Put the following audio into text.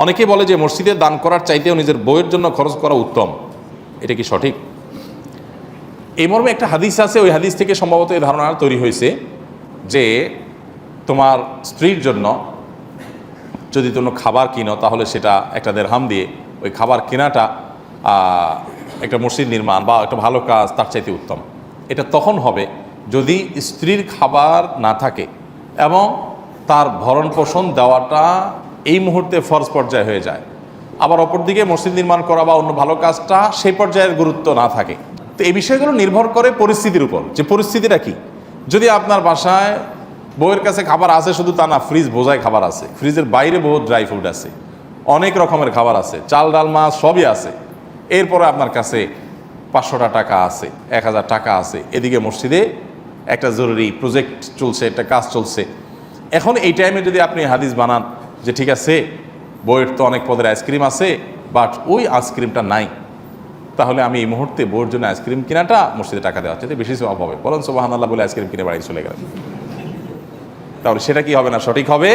অনেকে বলে যে মসজিদে দান করার চাইতেও নিজের বইয়ের জন্য খরচ করা উত্তম, এটা কি সঠিক? এই মর্মে একটা হাদিস আছে, ওই হাদিস থেকে সম্ভবত এই ধারণা তৈরি হয়েছে যে তোমার স্ত্রীর জন্য যদি তুমি খাবার কিনো তাহলে সেটা একটা দেরহাম দিয়ে ওই খাবার কেনাটা একটা মসজিদ নির্মাণ বা একটা ভালো কাজ তার চাইতে উত্তম। এটা তখন হবে যদি স্ত্রীর খাবার না থাকে এবং তার ভরণ পোষণ দেওয়াটা এই মুহূর্তে ফরজ পর্যায়ে হয়ে যায়, আবার অপরদিকে মসজিদ নির্মাণ করা বা অন্য ভালো কাজটা সেই পর্যায়ের গুরুত্ব না থাকে। তো এই বিষয়গুলো নির্ভর করে পরিস্থিতির উপর, যে পরিস্থিতিটা কি। যদি আপনার বাসায় বউয়ের কাছে খাবার আছে শুধু তা না, ফ্রিজ বোঝায় খাবার আছে, ফ্রিজের বাইরে বহু ড্রাই ফ্রুট আছে, অনেক রকমের খাবার আছে, চাল ডাল মাছ সবই আছে, এরপরে আপনার কাছে 500টা টাকা আছে, 1000 টাকা আছে, এদিকে মসজিদে একটা জরুরি প্রজেক্ট চলছে, একটা কাজ চলছে। এখন এই টাইমে যদি আপনি হাদিস বানান যে ঠিক আছে বউয়ের তো অনেক পদের আইসক্রিম আছে বাট ওই আইসক্রিমটা নাই, তাহলে আমি এই মুহূর্তে বউয়ের জন্য আইসক্রিম কেনাটা মসজিদে টাকা দেওয়া হচ্ছে বেশি সওয়াব হবে, বলেন সুবহানাল্লাহ বলে আইসক্রিম কিনে বাড়ি চলে গেলেন, তাহলে সেটা কি হবে না সঠিক হবে?